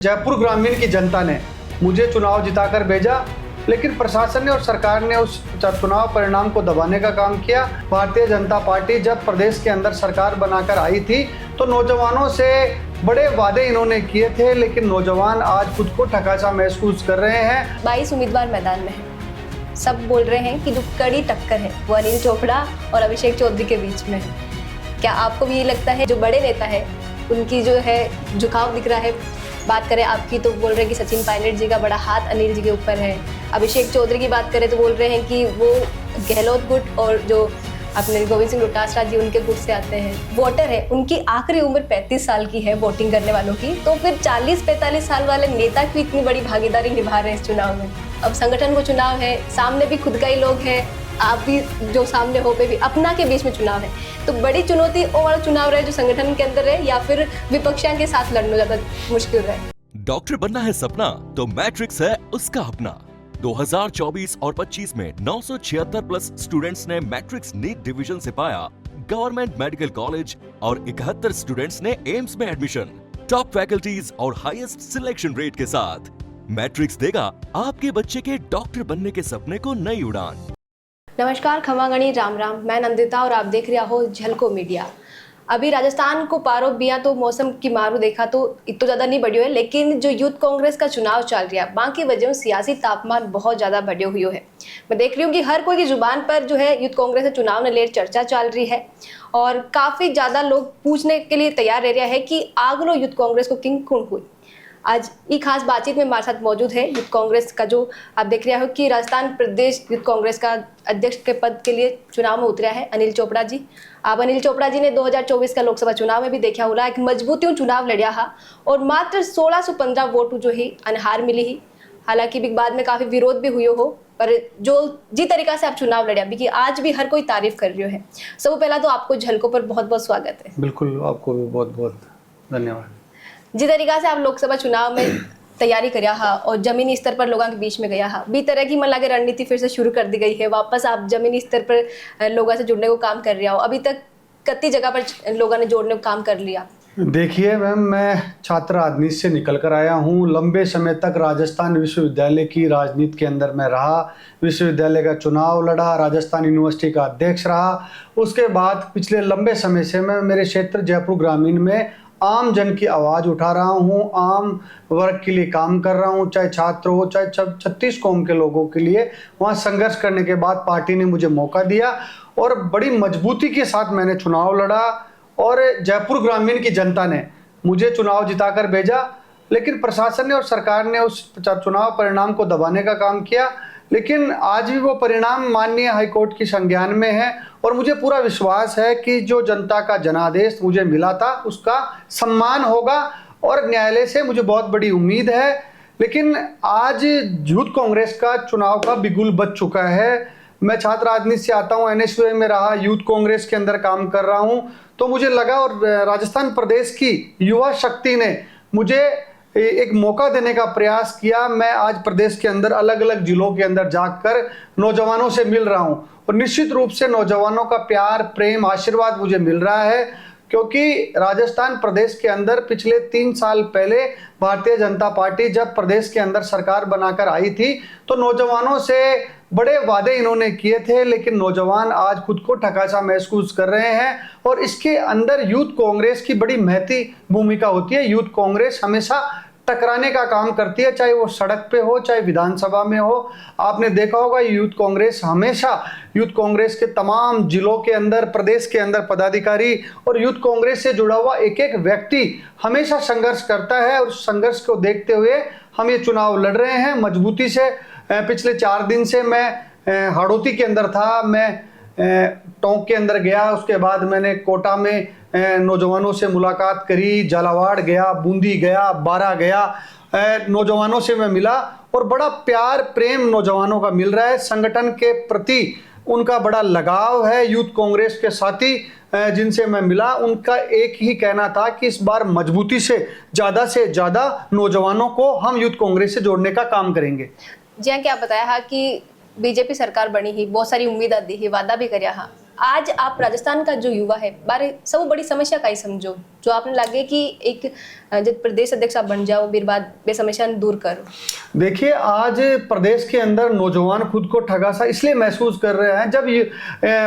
जयपुर ग्रामीण की जनता ने मुझे चुनाव जिताकर भेजा, लेकिन प्रशासन ने और सरकार ने उस चुनाव परिणाम को दबाने का काम किया। भारतीय जनता पार्टी जब प्रदेश के अंदर सरकार बनाकर आई थी तो नौजवानों से बड़े वादे इन्होंने किए थे, लेकिन नौजवान आज खुद को ठगा महसूस कर रहे हैं। 22 उम्मीदवार मैदान में हैं। सब बोल रहे हैं कि जो कड़ी टक्कर है वो अनिल चोपड़ा और अभिषेक चौधरी के बीच में है। क्या आपको भी ये लगता है जो बड़े नेता है उनकी जो है झुकाव दिख रहा है? बात करें आपकी तो बोल रहे हैं कि सचिन पायलट जी का बड़ा हाथ अनिल जी के ऊपर है। अभिषेक चौधरी की बात करें तो बोल रहे हैं कि वो गहलोत गुट और जो अपने गोविंद सिंह डोटासरा जी उनके गुट से आते हैं। वोटर है, उनकी आखिरी उम्र 35 साल की है वोटिंग करने वालों की, तो फिर 40-45 साल वाले नेता की इतनी बड़ी भागीदारी निभा रहे हैं इस चुनाव में। अब संगठन को चुनाव है, सामने भी खुद का ही लोग है, आप भी जो सामने हो पे भी अपना के बीच में चुनाव है, तो बड़ी चुनौती वो वाला चुनाव रहे जो संगठन के अंदर है या फिर विपक्षियों के साथ लड़ना ज्यादा मुश्किल रहे? डॉक्टर बनना है सपना तो मैट्रिक्स है उसका अपना। 2024 और 25 में 976 प्लस स्टूडेंट्स ने मैट्रिक्स नीट डिवीजन से पाया गवर्नमेंट मेडिकल कॉलेज और 71 स्टूडेंट्स ने एम्स में एडमिशन। टॉप फैकल्टीज और हाईएस्ट सिलेक्शन रेट के साथ मैट्रिक्स देगा आपके बच्चे के डॉक्टर बनने के सपने को नई उड़ान। नमस्कार, खमागणी, राम राम। मैं नंदिता और आप देख रहे हो झलको मीडिया। अभी राजस्थान को पारो बिया तो मौसम की मारू देखा तो इतना ज़्यादा नहीं बढ़ियो है, लेकिन जो यूथ कांग्रेस का चुनाव चल रहा है बाकी वजह सियासी तापमान बहुत ज़्यादा बढ़ियो हुई है। मैं देख रही हूँ कि हर कोई की जुबान पर जो है यूथ कांग्रेस के चुनाव ने लेकर चर्चा चल रही है और काफ़ी ज़्यादा लोग पूछने के लिए तैयार रह रहा है कि आगलो यूथ कांग्रेस को किंग कौन हुई। आज ये खास बातचीत में हमारे साथ मौजूद है यूथ कांग्रेस का जो आप देख रहे हो कि राजस्थान प्रदेश यूथ कांग्रेस का अध्यक्ष के पद के लिए चुनाव में उतरा है अनिल चोपड़ा जी। अब अनिल चोपड़ा जी ने 2024 का लोकसभा चुनाव में भी देखा हो रहा एक मजबूती चुनाव लड़िया हा और मात्र 1615 वोट जो ही अनहार मिली ही। हालांकि भी बाद में काफी विरोध भी हुई हो, पर जो जी तरीका से आप चुनाव लड़िया भी कि आज भी हर कोई तारीफ कर रही है। सब पहला तो आपको झलको पर बहुत बहुत स्वागत है। बिल्कुल, आपको भी बहुत बहुत धन्यवाद। जिस तरीका से आप लोकसभा चुनाव में तैयारी करिया हा और जमीनी स्तर पर लोगों के बीच में गया हा, भी तरह की मन लगे रणनीति फिर से शुरू कर दी गई है। वापस आप जमीनी स्तर पर लोगों से जुड़ने को काम कर रहा हो। अभी तक कितनी जगह पर लोगों ने जोड़ने को काम कर लिया? देखिए मैम, मैं छात्र राजनीति से निकल कर आया हूँ। लंबे समय तक राजस्थान विश्वविद्यालय की राजनीति के अंदर मैं रहा, विश्वविद्यालय का चुनाव लड़ा, राजस्थान यूनिवर्सिटी का अध्यक्ष रहा। उसके बाद पिछले लंबे समय से मैं मेरे क्षेत्र जयपुर ग्रामीण में आम जन की आवाज़ उठा रहा हूँ, आम वर्ग के लिए काम कर रहा हूँ, चाहे छात्र हो चाहे 36 कौम के लोगों के लिए। वहाँ संघर्ष करने के बाद पार्टी ने मुझे मौका दिया और बड़ी मजबूती के साथ मैंने चुनाव लड़ा और जयपुर ग्रामीण की जनता ने मुझे चुनाव जिताकर भेजा, लेकिन प्रशासन ने और सरकार ने उस चुनाव परिणाम को दबाने का काम किया। लेकिन आज भी वो परिणाम माननीय हाईकोर्ट की संज्ञान में है और मुझे पूरा विश्वास है कि जो जनता का जनादेश मुझे मिला था उसका सम्मान होगा और न्यायालय से मुझे बहुत बड़ी उम्मीद है। लेकिन आज यूथ कांग्रेस का चुनाव का बिगुल बज चुका है। मैं छात्र राजनीति से आता हूँ, एनएसयूआई में रहा, यूथ कांग्रेस के अंदर काम कर रहा हूँ, तो मुझे लगा और राजस्थान प्रदेश की युवा शक्ति ने मुझे एक मौका देने का प्रयास किया। मैं आज प्रदेश के अंदर अलग अलग जिलों के अंदर जाकर नौजवानों से मिल रहा हूं और निश्चित रूप से नौजवानों का प्यार, प्रेम, आशीर्वाद मुझे मिल रहा है, क्योंकि राजस्थान प्रदेश के अंदर पिछले 3 साल पहले भारतीय जनता पार्टी जब प्रदेश के अंदर सरकार बनाकर आई थी तो नौजवानों से बड़े वादे इन्होंने किए थे, लेकिन नौजवान आज खुद को ठगा महसूस कर रहे हैं और इसके अंदर यूथ कांग्रेस की बड़ी महती भूमिका होती है। यूथ कांग्रेस हमेशा टकराने का काम करती है, चाहे वो सड़क पे हो चाहे विधानसभा में हो। आपने देखा होगा यूथ कांग्रेस हमेशा यूथ कांग्रेस के तमाम जिलों के अंदर, प्रदेश के अंदर पदाधिकारी और यूथ कांग्रेस से जुड़ा हुआ एक एक व्यक्ति हमेशा संघर्ष करता है और उस संघर्ष को देखते हुए हम ये चुनाव लड़ रहे हैं मजबूती से। पिछले 4 दिन से मैं हाड़ौती के अंदर था, मैं टोंक के अंदर गया, उसके बाद मैंने कोटा में नौजवानों से मुलाकात करी, झालावाड़ गया, बूंदी गया, बारा गया, नौजवानों से मैं मिला और बड़ा प्यार प्रेम नौजवानों का मिल रहा है। संगठन के प्रति उनका बड़ा लगाव है। यूथ कांग्रेस के साथी जिनसे मैं मिला उनका एक ही कहना था कि इस बार मजबूती से ज़्यादा नौजवानों को हम यूथ कांग्रेस से जोड़ने का काम करेंगे। जी हाँ, क्या बताया हा कि बीजेपी सरकार बनी ही, बहुत सारी उम्मीद दी ही, वादा भी करया हा। आज आप राजस्थान का जो युवा है बारे सब बड़ी समस्या का ही समझो जो आपने लगे कि एक जब प्रदेश अध्यक्ष आप बन जाओ फिर बाद बे समस्या दूर करो। देखिए, आज प्रदेश के अंदर नौजवान खुद को ठगा सा इसलिए महसूस कर रहे हैं। जब ये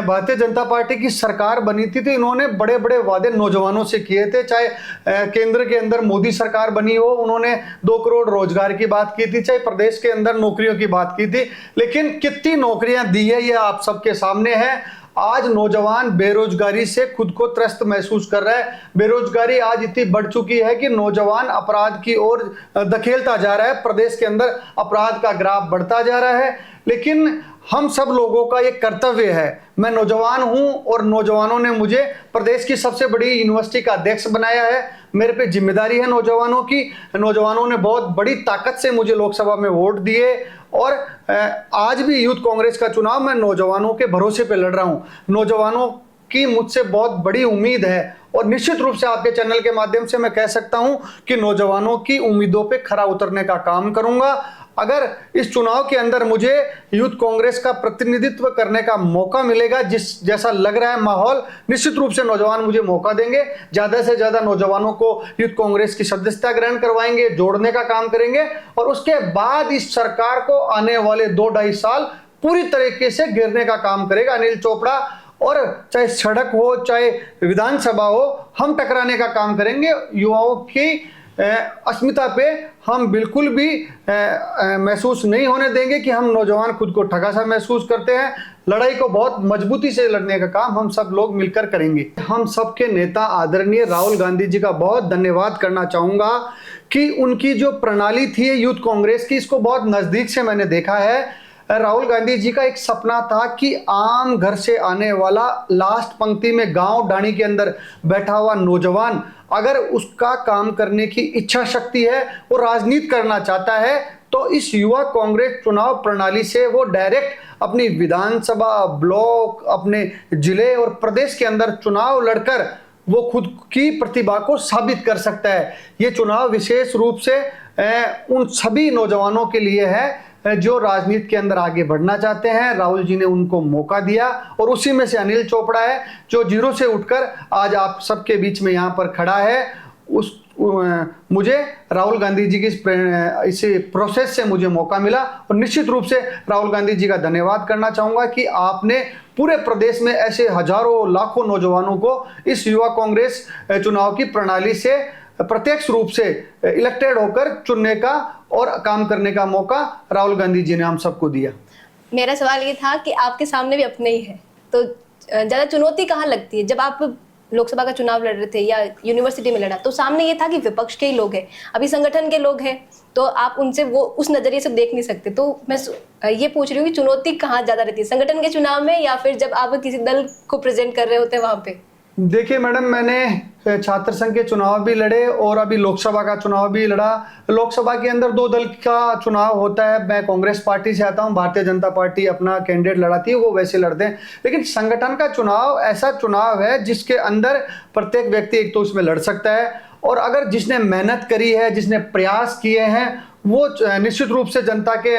भारतीय जनता पार्टी की सरकार बनी थी तो इन्होंने बड़े बड़े वादे नौजवानों से किए थे। चाहे केंद्र के अंदर मोदी सरकार बनी हो, उन्होंने 2 करोड़ रोजगार की बात की थी, चाहे प्रदेश के अंदर नौकरियों की बात की थी, लेकिन कितनी नौकरियां दी है ये आप सबके सामने है। आज नौजवान बेरोजगारी से खुद को त्रस्त महसूस कर रहा है। बेरोजगारी आज इतनी बढ़ चुकी है कि नौजवान अपराध की ओर धकेलता जा रहा है। प्रदेश के अंदर अपराध का ग्राफ बढ़ता जा रहा है। लेकिन हम सब लोगों का ये कर्तव्य है, मैं नौजवान हूं और नौजवानों ने मुझे प्रदेश की सबसे बड़ी यूनिवर्सिटी का अध्यक्ष बनाया है। मेरे पे जिम्मेदारी है नौजवानों की। नौजवानों ने बहुत बड़ी ताकत से मुझे लोकसभा में वोट दिए और आज भी यूथ कांग्रेस का चुनाव मैं नौजवानों के भरोसे पे लड़ रहा हूं। नौजवानों की मुझसे बहुत बड़ी उम्मीद है और निश्चित रूप से आपके चैनल के माध्यम से मैं कह सकता हूं कि नौजवानों की उम्मीदों पे खरा उतरने का काम करूंगा। अगर इस चुनाव के अंदर मुझे यूथ कांग्रेस का प्रतिनिधित्व करने का मौका मिलेगा, जिस जैसा लग रहा है माहौल, निश्चित रूप से नौजवान मुझे मौका देंगे। ज्यादा से ज्यादा नौजवानों को यूथ कांग्रेस की सदस्यता ग्रहण करवाएंगे, जोड़ने का काम करेंगे और उसके बाद इस सरकार को आने वाले 2-2.5 साल पूरी तरीके से गिरने का काम करेगा अनिल चोपड़ा। और चाहे सड़क हो चाहे विधानसभा हो, हम टकराने का काम करेंगे। युवाओं की अस्मिता पे हम बिल्कुल भी महसूस नहीं होने देंगे कि हम नौजवान खुद को ठगा सा महसूस करते हैं। लड़ाई को बहुत मजबूती से लड़ने का काम हम सब लोग मिलकर करेंगे। हम सबके नेता आदरणीय राहुल गांधी जी का बहुत धन्यवाद करना चाहूँगा कि उनकी जो प्रणाली थी यूथ कांग्रेस की, इसको बहुत नज़दीक से मैंने देखा है। राहुल गांधी जी का एक सपना था कि आम घर से आने वाला लास्ट पंक्ति में गांव ढाणी के अंदर बैठा हुआ नौजवान, अगर उसका काम करने की इच्छा शक्ति है, वो राजनीति करना चाहता है, तो इस युवा कांग्रेस चुनाव प्रणाली से वो डायरेक्ट अपनी विधानसभा, ब्लॉक, अपने जिले और प्रदेश के अंदर चुनाव लड़कर वो खुद की प्रतिभा को साबित कर सकता है। ये चुनाव विशेष रूप से उन सभी नौजवानों के लिए है जो राजनीति के अंदर आगे बढ़ना चाहते हैं। राहुल जी ने उनको मौका दिया और उसी में से अनिल चोपड़ा है जो जीरो से उठकर आज आप सबके बीच में यहाँ पर खड़ा है। मुझे राहुल गांधी जी की इस प्रोसेस से मुझे मौका मिला और निश्चित रूप से राहुल गांधी जी का धन्यवाद करना चाहूँगा कि आपने पूरे प्रदेश में ऐसे हजारों लाखों नौजवानों को इस युवा कांग्रेस चुनाव की प्रणाली से प्रत्यक्ष रूप से इलेक्टेड होकर चुनने का और काम करने का मौका राहुल गांधी जी ने हम सबको दिया। मेरा सवाल ये था कि आपके सामने भी अपने ही है, तो ज़्यादा चुनौती कहाँ लगती है? जब आप लोकसभा का चुनाव लड़ रहे थे या यूनिवर्सिटी में लड़ा तो सामने ये था कि विपक्ष के ही लोग हैं, अभी संगठन के लोग हैं, तो आप उनसे वो उस नज़रिए से देख नहीं सकते। तो मैं ये पूछ रही हूँ कि चुनौती कहाँ ज़्यादा रहती है, संगठन के चुनाव में या फिर जब आप किसी दल को प्रेजेंट कर रहे होते हैं वहाँ पे? देखिए मैडम, मैंने छात्र संघ के चुनाव भी लड़े और अभी लोकसभा का चुनाव भी लड़ा। लोकसभा के अंदर 2 दल का चुनाव होता है। मैं कांग्रेस पार्टी से आता हूं, भारतीय जनता पार्टी अपना कैंडिडेट लड़ाती है, वो वैसे लड़ते हैं। लेकिन संगठन का चुनाव ऐसा चुनाव है जिसके अंदर प्रत्येक व्यक्ति एक तो उसमें लड़ सकता है और अगर जिसने मेहनत करी है, जिसने प्रयास किए हैं, वो निश्चित रूप से जनता के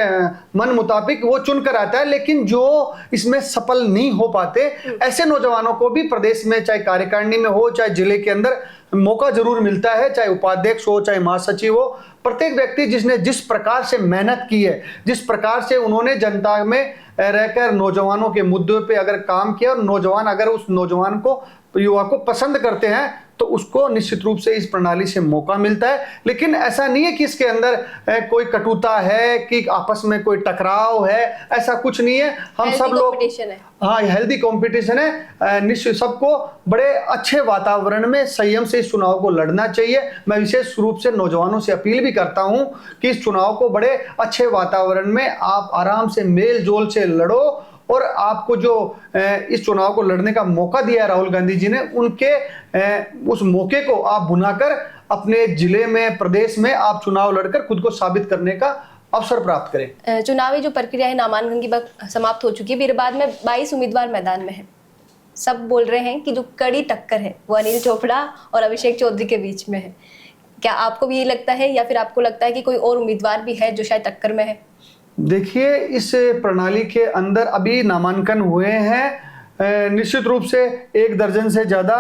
मन मुताबिक वो चुनकर आता है। लेकिन जो इसमें सफल नहीं हो पाते, ऐसे नौजवानों को भी प्रदेश में चाहे कार्यकारिणी में हो चाहे जिले के अंदर मौका जरूर मिलता है, चाहे उपाध्यक्ष हो चाहे महासचिव हो। प्रत्येक व्यक्ति जिसने जिस प्रकार से मेहनत की है, जिस प्रकार से उन्होंने जनता में रहकर नौजवानों के मुद्दों पे अगर काम किया और नौजवान अगर उस नौजवान को, युवा को पसंद करते हैं तो उसको निश्चित रूप से इस प्रणाली से मौका मिलता है। लेकिन ऐसा नहीं है कि इसके अंदर कोई कटुता है कि आपस में कोई टकराव है, ऐसा कुछ नहीं है। हम सब लोग, हाँ, हेल्दी कंपटीशन है। निश्चित सबको बड़े अच्छे वातावरण में संयम से इस चुनाव को लड़ना चाहिए। मैं विशेष रूप से नौजवानों से अपील भी करता हूं कि इस चुनाव को बड़े अच्छे वातावरण में आप आराम से मेल जोल से लड़ो और आपको जो इस चुनाव को लड़ने का मौका दिया राहुल गांधी जी ने, उनके उस मौके को आप भुनाकर अपने जिले में, प्रदेश में आप चुनाव लड़कर खुद को साबित करने का अवसर प्राप्त करें। चुनावी जो प्रक्रिया है, नामांकन की वक्त समाप्त हो चुकी है, फिर बाद में 22 उम्मीदवार मैदान में है। सब बोल रहे हैं कि जो कड़ी टक्कर है वो अनिल चोपड़ा और अभिषेक चौधरी के बीच में है। क्या आपको भी ये लगता है या फिर आपको लगता है कि कोई और उम्मीदवार भी है जो शायद टक्कर में है? देखिए, इस प्रणाली के अंदर अभी नामांकन हुए हैं, निश्चित रूप से 1 दर्जन से ज़्यादा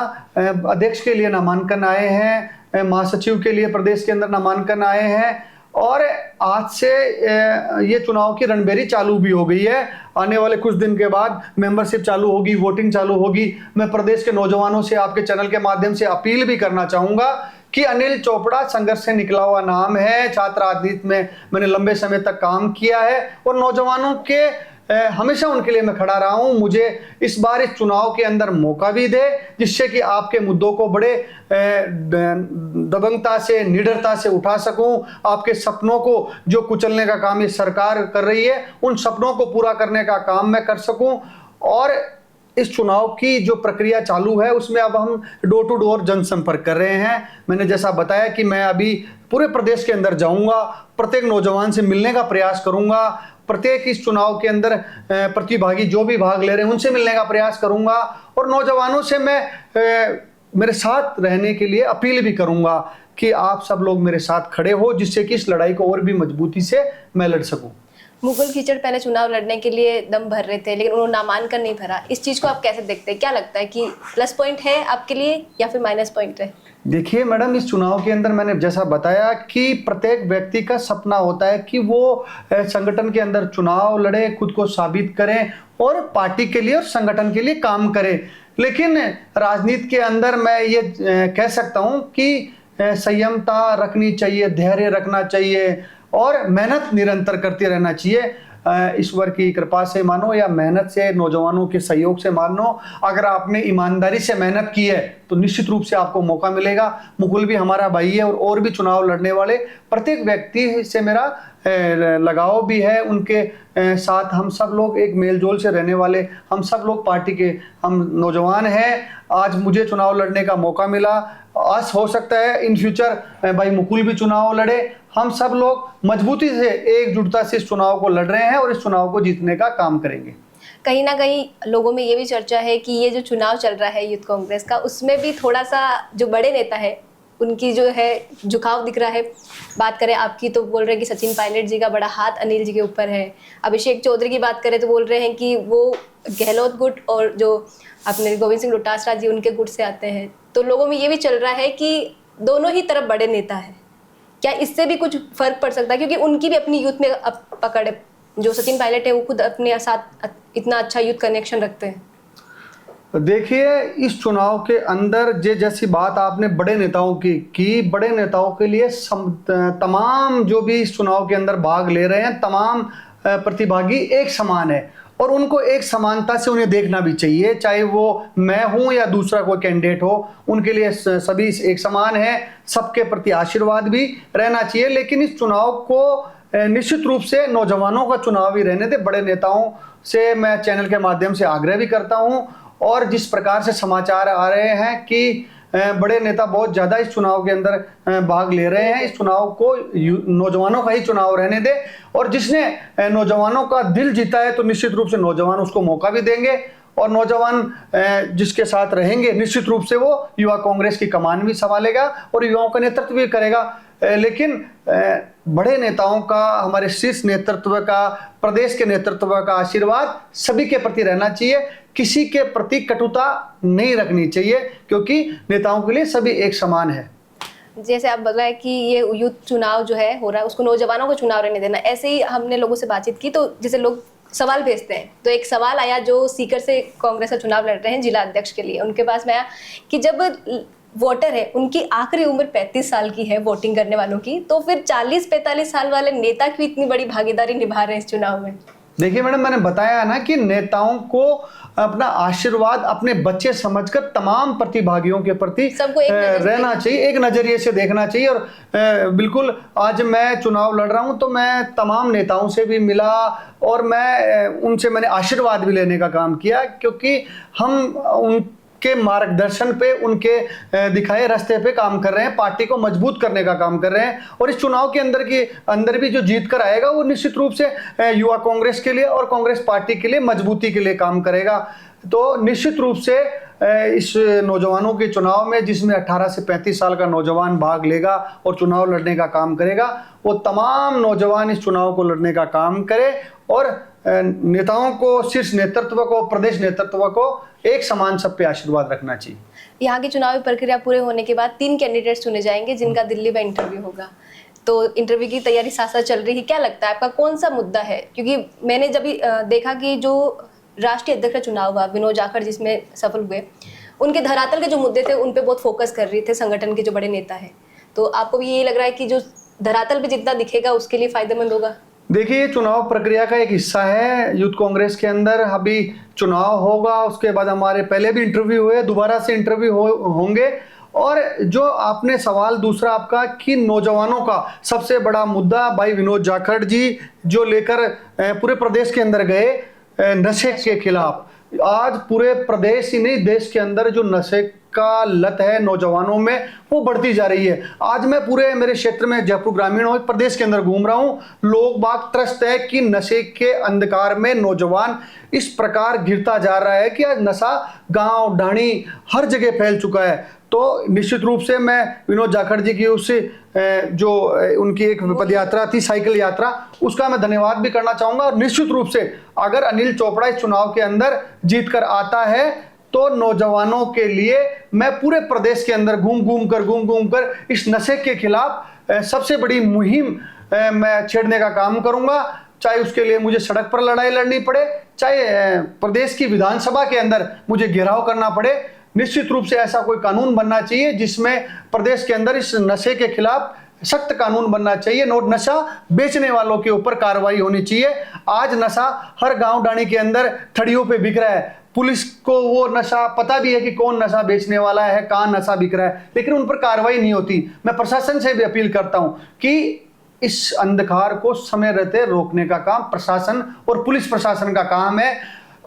अध्यक्ष के लिए नामांकन आए हैं, महासचिव के लिए प्रदेश के अंदर नामांकन आए हैं और आज से ये चुनाव की रणभेरी चालू भी हो गई है। आने वाले कुछ दिन के बाद मेंबरशिप चालू होगी, वोटिंग चालू होगी। मैं प्रदेश के नौजवानों से आपके चैनल के माध्यम से अपील भी करना चाहूँगा कि अनिल चोपड़ा संघर्ष से निकला हुआ नाम है। छात्र राजनीति में मैंने लंबे समय तक काम किया है और नौजवानों के हमेशा उनके लिए मैं खड़ा रहा हूं। मुझे इस बार इस चुनाव के अंदर मौका भी दे जिससे कि आपके मुद्दों को बड़े दबंगता से, निडरता से उठा सकूं। आपके सपनों को जो कुचलने का काम ये सरकार कर रही है, उन सपनों को पूरा करने का काम मैं कर सकूं। और इस चुनाव की जो प्रक्रिया चालू है उसमें अब हम डोर टू डोर जनसंपर्क कर रहे हैं। मैंने जैसा बताया कि मैं अभी पूरे प्रदेश के अंदर जाऊंगा, प्रत्येक नौजवान से मिलने का प्रयास करूंगा, प्रत्येक इस चुनाव के अंदर प्रतिभागी जो भी भाग ले रहे हैं उनसे मिलने का प्रयास करूंगा और नौजवानों से मैं मेरे साथ रहने के लिए अपील भी करूंगा कि आप सब लोग मेरे साथ खड़े हो जिससे कि इस लड़ाई को और भी मजबूती से मैं लड़ सकूं। मुकुल कीचड़ पहले चुनाव लड़ने के लिए दम भर रहे थे लेकिन उन्होंने नामांकन नहीं भरा। इस चीज़ को आप कैसे देखते हैं? क्या लगता है कि प्लस पॉइंट है आपके लिए या फिर माइनस पॉइंट है? देखिए मैडम, इस चुनाव के अंदर मैंने जैसा बताया कि प्रत्येक व्यक्ति का सपना होता है कि वो संगठन के अंदर चुनाव लड़े, खुद को साबित करें और पार्टी के लिए और संगठन के लिए काम करें। लेकिन राजनीति के अंदर मैं ये कह सकता हूँ कि संयमता रखनी चाहिए, धैर्य रखना चाहिए और मेहनत निरंतर करते रहना चाहिए। ईश्वर की कृपा से मानो या मेहनत से, नौजवानों के सहयोग से मानो, अगर आपने ईमानदारी से मेहनत की है तो निश्चित रूप से आपको मौका मिलेगा। मुकुल भी हमारा भाई है और भी चुनाव लड़ने वाले प्रत्येक व्यक्ति से मेरा लगाव भी है। उनके साथ हम सब लोग एक मेलजोल से रहने वाले, हम सब लोग पार्टी के हम नौजवान हैं। आज मुझे चुनाव लड़ने का मौका मिला, आज हो सकता है इन फ्यूचर भाई मुकुल भी चुनाव लड़े। हम सब लोग मजबूती से, एकजुटता से इस चुनाव को लड़ रहे हैं और इस चुनाव को जीतने का काम करेंगे। कहीं ना कहीं लोगों में ये भी चर्चा है कि ये जो चुनाव चल रहा है यूथ कांग्रेस का, उसमें भी थोड़ा सा जो बड़े नेता है उनकी जो है झुकाव दिख रहा है। बात करें आपकी तो बोल रहे हैं कि सचिन पायलट जी का बड़ा हाथ अनिल जी के ऊपर है। अभिषेक चौधरी की बात करें तो बोल रहे हैं कि वो गहलोत गुट और जो अपने गोविंद सिंह डोटासरा जी उनके गुट से आते हैं। तो लोगों में ये भी चल रहा है कि दोनों ही तरफ बड़े नेता है। क्या इससे भी कुछ फर्क पड़ सकता है? क्योंकि उनकी भी अपनी यूथ में पकड़ है। जो सचिन पायलट है वो खुद अपने साथ इतना अच्छा यूथ कनेक्शन रखते हैं। देखिए, इस चुनाव के अंदर जैसी बात आपने बड़े नेताओं की बड़े नेताओं के लिए तमाम जो भी इस चुनाव के अंदर भाग ले रहे हैं, तमाम प्रतिभागी एक समान है और उनको एक समानता से उन्हें देखना भी चाहिए। चाहे वो मैं हूं या दूसरा कोई कैंडिडेट हो, उनके लिए सभी एक समान है। सबके प्रति आशीर्वाद भी रहना चाहिए। लेकिन इस चुनाव को निश्चित रूप से नौजवानों का चुनाव ही रहने दे। बड़े नेताओं से मैं चैनल के माध्यम से आग्रह भी करता हूं और जिस प्रकार से समाचार आ रहे हैं कि बड़े नेता बहुत ज़्यादा इस चुनाव के अंदर भाग ले रहे हैं, इस चुनाव को नौजवानों का ही चुनाव रहने दे। और जिसने नौजवानों का दिल जीता है तो निश्चित रूप से नौजवान उसको मौका भी देंगे और नौजवान जिसके साथ रहेंगे निश्चित रूप से वो युवा कांग्रेस की कमान भी संभालेगा और युवाओं का नेतृत्व भी करेगा। लेकिन बड़े नेताओं का, हमारे शीर्ष नेतृत्व का, प्रदेश के नेतृत्व का आशीर्वाद सभी के प्रति रहना चाहिए। किसी के प्रति कटुता नहीं रखनी चाहिए क्योंकि नेताओं के लिए सभी एक समान है। जैसे आप बताया कि ये यूथ चुनाव जो है हो रहा है उसको नौजवानों को चुनाव रहने देना। ऐसे ही हमने लोगों से बातचीत की तो जैसे लोग सवाल भेजते हैं तो एक सवाल आया जो सीकर से कांग्रेस का चुनाव लड़ रहे हैं जिला अध्यक्ष के लिए। उनके पास में आया कि जब वोटर है उनकी आखिरी उम्र 35 साल की है वोटिंग करने वालों की, तो फिर 40-45 साल वाले नेता क्यों इतनी बड़ी भागीदारी निभा रहे हैं इस चुनाव में? देखिए मैडम, मैंने बताया ना कि नेताओं को अपना आशीर्वाद अपने बच्चे समझकर तमाम प्रतिभागियों के प्रति रहना चाहिए, एक नजरिए से देखना चाहिए। और बिल्कुल आज मैं चुनाव लड़ रहा हूं तो मैं तमाम नेताओं से भी मिला और उनसे मैंने आशीर्वाद भी लेने का काम किया क्योंकि हम उनके मार्गदर्शन पे, उनके दिखाए रास्ते पे काम कर रहे हैं, पार्टी को मजबूत करने का काम कर रहे हैं। और इस चुनाव के अंदर भी जो जीत कर आएगा वो निश्चित रूप से युवा कांग्रेस के लिए और कांग्रेस पार्टी के लिए मजबूती के लिए काम करेगा। तो निश्चित रूप से इस नौजवानों के चुनाव में, जिसमें 18 से 35 साल का नौजवान भाग लेगा और चुनाव लड़ने का काम करेगा, वो तमाम नौजवान इस चुनाव को लड़ने का काम करे और नेताओं को, शीर्ष नेतृत्व को, प्रदेश नेतृत्व को एक समान सब पे आशीर्वाद रखना चाहिए। यहाँ की चुनावी प्रक्रिया पूरे होने के बाद 3 कैंडिडेट चुने जाएंगे जिनका दिल्ली में इंटरव्यू होगा। तो इंटरव्यू की तैयारी साथ साथ चल रही है। क्या लगता है आपका कौन सा मुद्दा है? क्योंकि मैंने जब देखा कि जो राष्ट्रीय अध्यक्ष का चुनाव हुआ, विनोद जाखड़ जिसमें सफल हुए, उनके धरातल के जो मुद्दे थे उन पे बहुत फोकस कर रहे थे संगठन के जो बड़े नेता है। तो आपको भी यही लग रहा है कि जो धरातल पे जितना दिखेगा उसके लिए फायदेमंद होगा? देखिए, ये चुनाव प्रक्रिया का एक हिस्सा है। यूथ कांग्रेस के अंदर अभी चुनाव होगा, उसके बाद हमारे पहले भी इंटरव्यू हुए, दोबारा से इंटरव्यू होंगे। और जो आपने सवाल दूसरा आपका कि नौजवानों का सबसे बड़ा मुद्दा भाई विनोद जाखड़ जी जो लेकर पूरे प्रदेश के अंदर गए नशे के खिलाफ, आज पूरे प्रदेश ही नहीं देश के अंदर जो नशे का लत है नौजवानों में वो बढ़ती जा रही है। आज मैं पूरे मेरे क्षेत्र में जयपुर ग्रामीण और प्रदेश के अंदर घूम रहा हूँ, लोग बाग त्रस्त है कि नशे के अंधकार में नौजवान इस प्रकार गिरता जा रहा है कि आज नशा गांव ढाणी हर जगह फैल चुका है। तो निश्चित रूप से मैं विनोद जाखड़ जी की उससे जो उनकी एक पद यात्रा थी, साइकिल यात्रा, उसका मैं धन्यवाद भी करना चाहूंगा। और निश्चित रूप से अगर अनिल चोपड़ा इस चुनाव के अंदर जीत कर आता है तो नौजवानों के लिए मैं पूरे प्रदेश के अंदर घूम घूम कर इस नशे के खिलाफ सबसे बड़ी मुहिम मैं छेड़ने का काम करूंगा। चाहे उसके लिए मुझे सड़क पर लड़ाई लड़नी पड़े, चाहे प्रदेश की विधानसभा के अंदर मुझे घेराव करना पड़े। निश्चित रूप से ऐसा कोई कानून बनना चाहिए जिसमें प्रदेश के अंदर इस नशे के खिलाफ सख्त कानून बनना चाहिए। नशा बेचने वालों के ऊपर कार्रवाई होनी चाहिए। आज नशा हर गांव डाणी के अंदर ठड़ियों पे बिक रहा है। पुलिस को वो नशा पता भी है कि कौन नशा बेचने वाला है, कहाँ नशा बिक रहा है, लेकिन उन पर कार्रवाई नहीं होती। मैं प्रशासन से भी अपील करता हूं कि इस अंधकार को समय रहते रोकने का काम प्रशासन और पुलिस प्रशासन का काम है।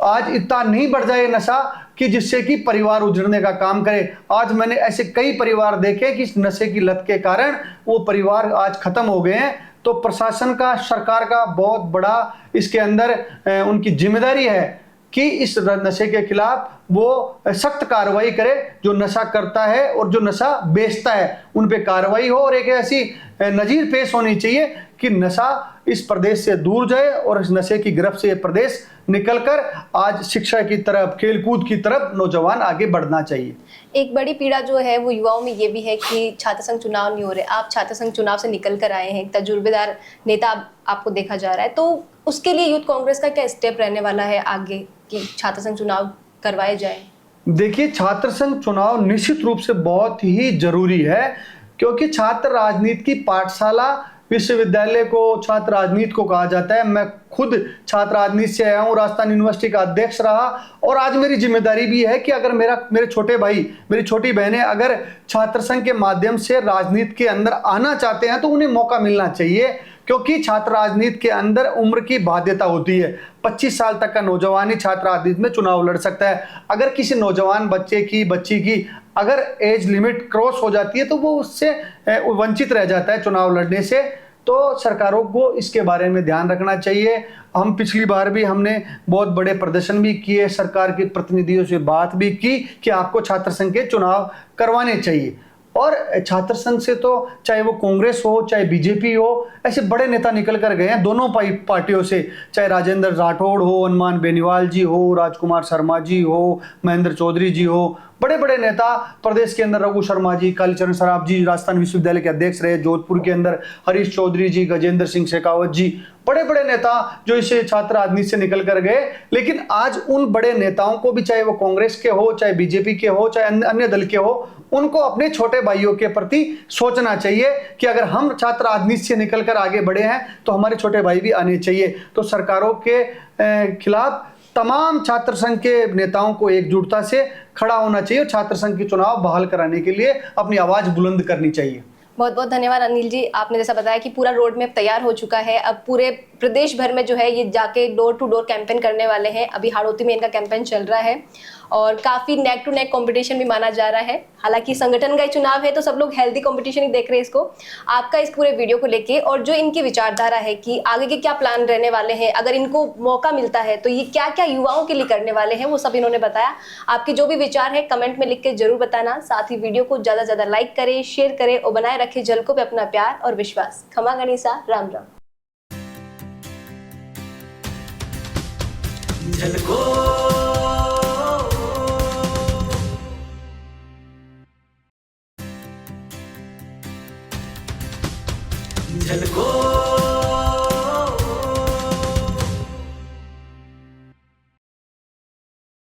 आज इतना नहीं बढ़ जाए नशा कि जिससे कि परिवार उजड़ने का काम करे। आज मैंने ऐसे कई परिवार देखे कि इस नशे की लत के कारण वो परिवार आज खत्म हो गए हैं। तो प्रशासन का, सरकार का बहुत बड़ा इसके अंदर उनकी जिम्मेदारी है कि इस नशे के खिलाफ वो सख्त कार्रवाई करे। जो नशा करता है और जो नशा बेचता है उन पे कार्रवाई हो और एक ऐसी नजीर पेश होनी चाहिए कि नशा इस प्रदेश से दूर जाए और इस नशे की गिरफ्त से ये प्रदेश निकलकर आज शिक्षा की तरफ, खेलकूद की तरफ नौजवान आगे बढ़ना चाहिए। एक बड़ी पीड़ा जो है वो युवाओं में ये भी है कि छात्र संघ चुनाव नहीं हो रहे। आप छात्र संघ चुनाव से निकल कर आए हैं, एक तजुर्बेदार नेता आपको देखा जा रहा है, तो उसके लिए यूथ कांग्रेस का क्या स्टेप रहने वाला है आगे कि छात्र संघ चुनाव करवाए जाए? देखिए, छात्र संघ चुनाव निश्चित रूप से बहुत ही जरूरी है, क्योंकि छात्र राजनीति की पाठशाला विश्वविद्यालय को छात्र राजनीति को कहा जाता है। मैं खुद छात्र राजनीति से आया हूँ, राजस्थान यूनिवर्सिटी का अध्यक्ष रहा और आज मेरी जिम्मेदारी भी है कि अगर मेरे छोटे भाई, मेरी छोटी बहनें अगर छात्र संघ के माध्यम से राजनीति के अंदर आना चाहते हैं तो उन्हें मौका मिलना चाहिए, क्योंकि छात्र राजनीति के अंदर उम्र की बाध्यता होती है। 25 साल तक का नौजवान ही छात्र राजनीति में चुनाव लड़ सकता है। अगर किसी नौजवान बच्चे की, बच्ची की अगर एज लिमिट क्रॉस हो जाती है तो वो उससे वंचित रह जाता है चुनाव लड़ने से। तो सरकारों को इसके बारे में ध्यान रखना चाहिए। हम पिछली बार भी हमने बहुत बड़े प्रदर्शन भी किए, सरकार के प्रतिनिधियों से बात भी की कि आपको छात्र संघ के चुनाव करवाने चाहिए। और छात्र संघ से तो चाहे वो कांग्रेस हो चाहे बीजेपी हो, ऐसे बड़े नेता निकल कर गए हैं दोनों पार्टियों से, चाहे राजेंद्र राठौड़ हो, हनुमान बेनीवाल जी हो, राजकुमार शर्मा जी हो, महेंद्र चौधरी जी हो, बड़े बड़े नेता प्रदेश के अंदर रघु शर्मा जी, कालीचरण सराफ जी राजस्थान विश्वविद्यालय के अध्यक्ष रहे, जोधपुर के अंदर हरीश चौधरी जी, गजेंद्र सिंह शेखावत जी, बड़े बड़े नेता जो इसे छात्र राजनीति से निकल कर गए। लेकिन आज उन बड़े नेताओं को भी, चाहे वो कांग्रेस के हो, चाहे बीजेपी के हो, चाहे अन्य दल के हो, उनको अपने छोटे भाइयों के प्रति सोचना चाहिए कि अगर हम छात्र राजनीति से निकलकर आगे बढ़े हैं तो हमारे छोटे भाई भी आने चाहिए। तो सरकारों के खिलाफ तमाम छात्र संघ के नेताओं को एकजुटता से खड़ा होना चाहिए और छात्र संघ के चुनाव बहाल कराने के लिए अपनी आवाज बुलंद करनी चाहिए। बहुत बहुत धन्यवाद अनिल जी, आपने जैसा बताया कि पूरा रोड मैप तैयार हो चुका है। अब पूरे प्रदेश भर में जो है ये जाके डोर टू डोर कैंपेन करने वाले हैं। अभी हाड़ौती में इनका कैंपेन चल रहा है और काफ़ी नेक टू नेक कंपटीशन भी माना जा रहा है। हालांकि संगठन का ही चुनाव है तो सब लोग हेल्दी कंपटीशन ही देख रहे हैं इसको। आपका इस पूरे वीडियो को लेके और जो इनकी विचारधारा है कि आगे के क्या प्लान रहने वाले हैं, अगर इनको मौका मिलता है तो ये क्या क्या युवाओं के लिए करने वाले हैं, वो सब इन्होंने बताया। आपके जो भी विचार है कमेंट में लिख के जरूर बताना। साथ ही वीडियो को ज़्यादा से ज़्यादा लाइक करें, शेयर करें और बनाए रखें झलकों पे अपना प्यार और विश्वास। खमा गणिसा, राम राम। झलको